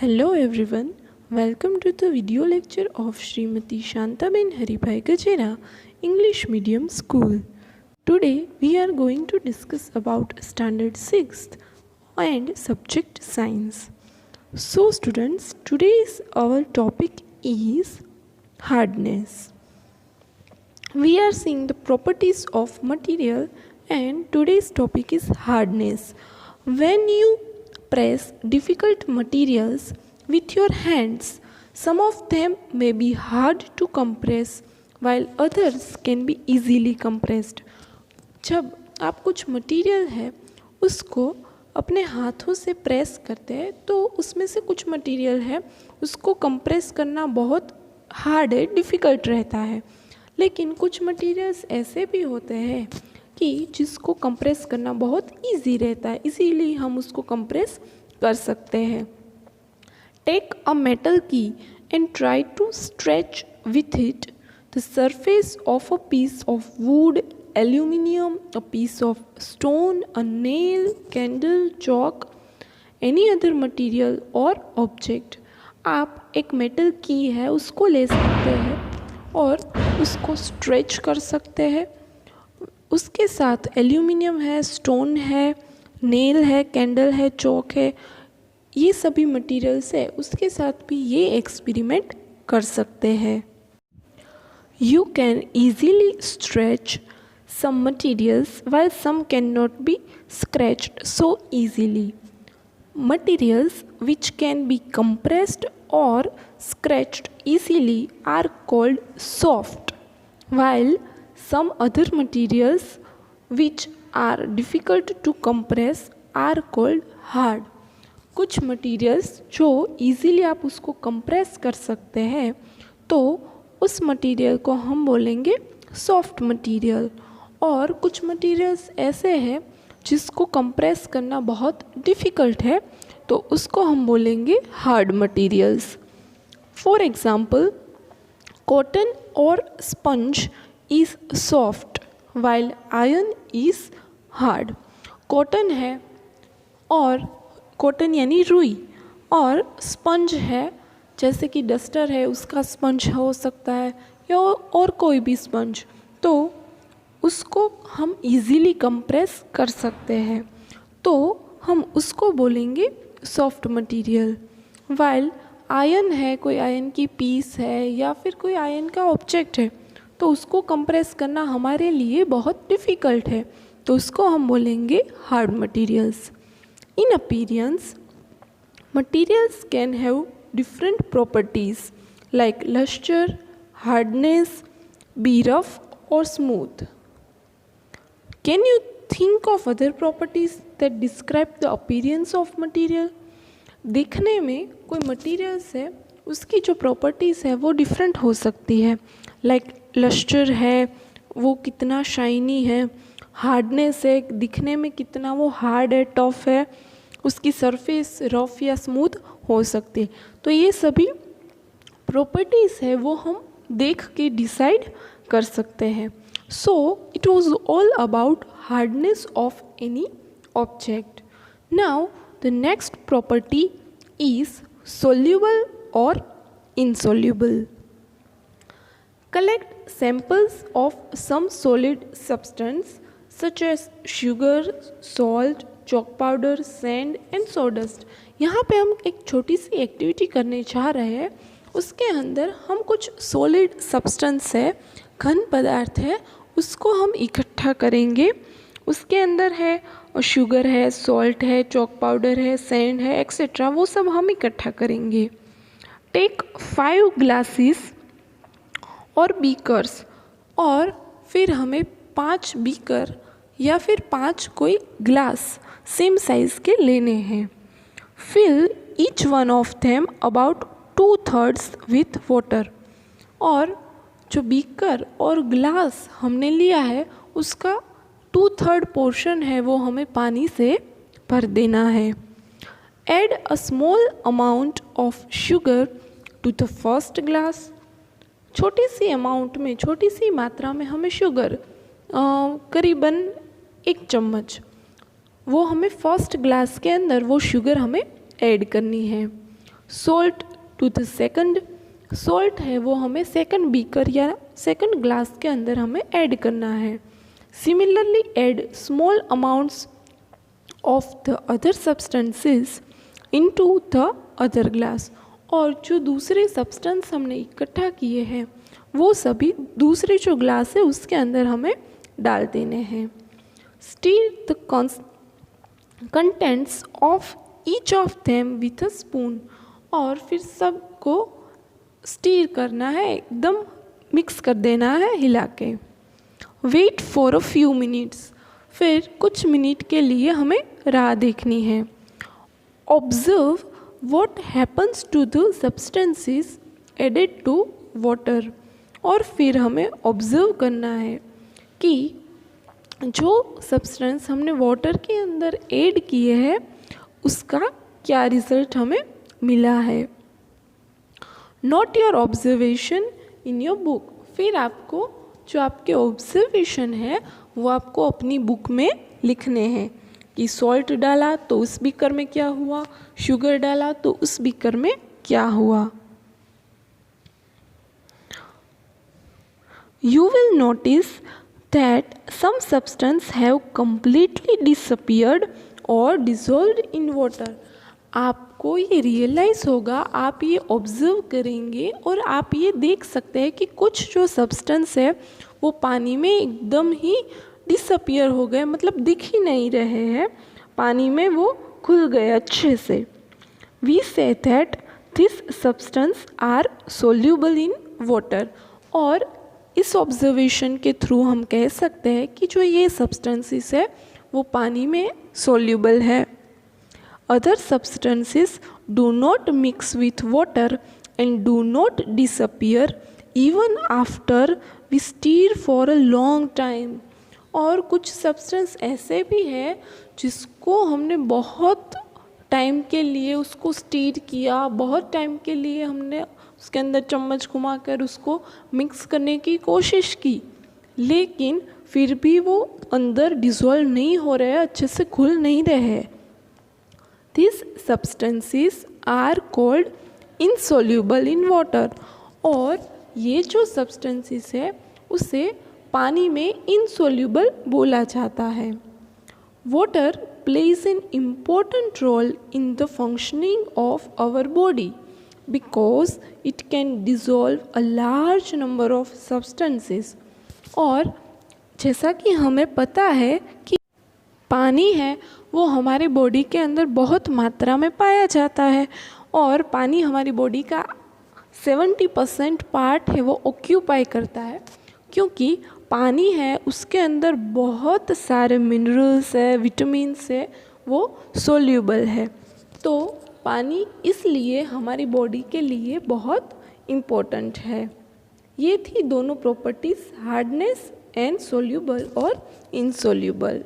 Hello everyone, welcome to the video lecture of Srimati Shantaben Haribhai Gajera, English Medium School. Today we are going to discuss about Standard 6th and Subject Science. So students, today's our topic is hardness. We are seeing the properties of material and today's topic is hardness. When you press difficult materials with your hands, some of them may be hard to compress while others can be easily compressed. जब आप कुछ material है उसको अपने हाथों से press करते हैं तो उसमें से कुछ मटेरियल है उसको कंप्रेस करना बहुत हार्ड है, डिफ़िकल्ट रहता है। लेकिन कुछ मटेरियल्स ऐसे भी होते हैं कि जिसको कंप्रेस करना बहुत इजी रहता है, इसीलिए हम उसको कंप्रेस कर सकते हैं। Take a metal key and try to stretch with it the surface of a piece of wood, aluminium, a piece of stone, a nail, candle, chalk, any other material और object. आप एक metal की है उसको ले सकते हैं और उसको स्ट्रेच कर सकते हैं। उसके साथ एल्यूमिनियम है, स्टोन है, नेल है, कैंडल है, चॉक है, ये सभी मटेरियल्स है, उसके साथ भी ये एक्सपेरिमेंट कर सकते हैं। You can easily stretch some materials while some cannot be scratched so easily. Materials which can be compressed or scratched easily are called soft, while some other materials which are difficult to compress are called hard. कुछ materials जो easily आप उसको compress कर सकते हैं तो उस material को हम बोलेंगे soft material, और कुछ मटेरियल्स ऐसे हैं जिसको कंप्रेस करना बहुत डिफ़िकल्ट है तो उसको हम बोलेंगे hard materials. For example, cotton और sponge is soft while iron is hard. Cotton है और कॉटन यानी रुई, और स्पंज है जैसे कि डस्टर है उसका स्पंज हो सकता है या और कोई भी स्पंज, तो उसको हम इजीली कंप्रेस कर सकते हैं तो हम उसको बोलेंगे सॉफ्ट मटेरियल। वाइल आयरन है, कोई आयरन की पीस है या फिर कोई आयरन का ऑब्जेक्ट है तो उसको कंप्रेस करना हमारे लिए बहुत डिफ़िकल्ट है तो उसको हम बोलेंगे hard materials. In appearance materials can have different properties like lustre, hardness, be rough और smooth. Can you think of other properties that describe the appearance of material? दिखने में कोई मटेरियल्स है उसकी जो प्रॉपर्टीज़ है वो डिफरेंट हो सकती है, लाइक लस्टर है वो कितना शाइनी है, हार्डनेस है दिखने में कितना वो हार्ड है, टफ है, उसकी सरफेस रफ या स्मूथ हो सकती है। तो ये सभी प्रॉपर्टीज़ है वो हम देख के डिसाइड कर सकते हैं। So it was all about hardness of any object. Now the next property is soluble or insoluble. Collect samples of some solid substance such as sugar, salt, chalk powder, sand and sawdust. यहाँ पे हम एक छोटी सी activity करने चाह रहे हैं, उसके अंदर हम कुछ सॉलिड सब्सटेंस है, घन पदार्थ है, उसको हम इकट्ठा करेंगे। उसके अंदर है शुगर है, सॉल्ट है, चॉक पाउडर है, सैंड है एक्सेट्रा, वो सब हम इकट्ठा करेंगे। टेक 5 ग्लासेस और बीकर्स, और फिर हमें 5 बीकर या फिर 5 कोई ग्लास सेम साइज़ के लेने हैं। Fill each one of them about 2/3 with water, और जो बीकर और ग्लास हमने लिया है उसका 2/3 पोर्शन है वो हमें पानी से भर देना है। Add a small amount of sugar to the first glass, छोटी सी अमाउंट में, छोटी सी मात्रा में हमें शुगर करीबन 1 चम्मच वो हमें फर्स्ट ग्लास के अंदर वो शुगर हमें ऐड करनी है। Salt to the second, salt है वो हमें सेकंड बीकर या सेकंड ग्लास के अंदर हमें ऐड करना है। Similarly add small amounts of the other substances into the other glass, और जो दूसरे सब्सटेंस हमने इकट्ठा किए हैं वो सभी दूसरे जो ग्लास है उसके अंदर हमें डाल देने हैं। Stir the contents of each of them with a spoon, और फिर सबको स्टीर करना है, एकदम मिक्स कर देना है हिला के। Wait for a few minutes, फिर कुछ मिनट के लिए हमें राह देखनी है। Observe what happens to the substances added to water, और फिर हमें ऑब्जर्व करना है कि जो सब्सटेंस हमने वाटर के अंदर ऐड किए हैं उसका क्या रिजल्ट हमें मिला है। Not your observation in your book, फिर आपको जो आपके ऑब्जर्वेशन है वो आपको अपनी बुक में लिखने हैं कि सॉल्ट डाला तो उस बीकर में क्या हुआ, शुगर डाला तो उस बीकर में क्या हुआ। You will notice that some substance have completely disappeared or dissolved in water. आपको ये रियलाइज़ होगा, आप ये ऑब्ज़र्व करेंगे और आप ये देख सकते हैं कि कुछ जो सब्सटेंस है वो पानी में एकदम ही डिसअपियर हो गए, मतलब दिख ही नहीं रहे हैं, पानी में वो खुल गए अच्छे से। We say that this substance are soluble in water, और इस ऑब्जर्वेशन के थ्रू हम कह सकते हैं कि जो ये सब्सटेंसेस है वो पानी में सोल्यूबल है। Other substances do not mix with water and do not disappear even after we stir for a long time, और कुछ सब्सटेंस ऐसे भी है जिसको हमने बहुत टाइम के लिए उसको स्टीर किया, बहुत टाइम के लिए हमने उसके अंदर चम्मच घुमाकर उसको मिक्स करने की कोशिश की, लेकिन फिर भी वो अंदर डिज़ोल्व नहीं हो रहे, अच्छे से घुल नहीं रहे। This substances are called insoluble in water, और ये जो सब्सटेंसेस है उसे पानी में इनसोल्यूबल बोला जाता है। Water plays an important role in the functioning of our body because it can dissolve a large number of substances, और जैसा कि हमें पता है कि पानी है वो हमारे बॉडी के अंदर बहुत मात्रा में पाया जाता है, और पानी हमारी बॉडी का 70% पार्ट है वो ऑक्यूपाई करता है, क्योंकि पानी है उसके अंदर बहुत सारे मिनरल्स है, विटामिन्स है, वो सोल्यूबल है। तो पानी इसलिए हमारी बॉडी के लिए बहुत इम्पोर्टेंट है। ये थी दोनों प्रॉपर्टीज़, हार्डनेस एंड सोल्यूबल और इनसोल्यूबल।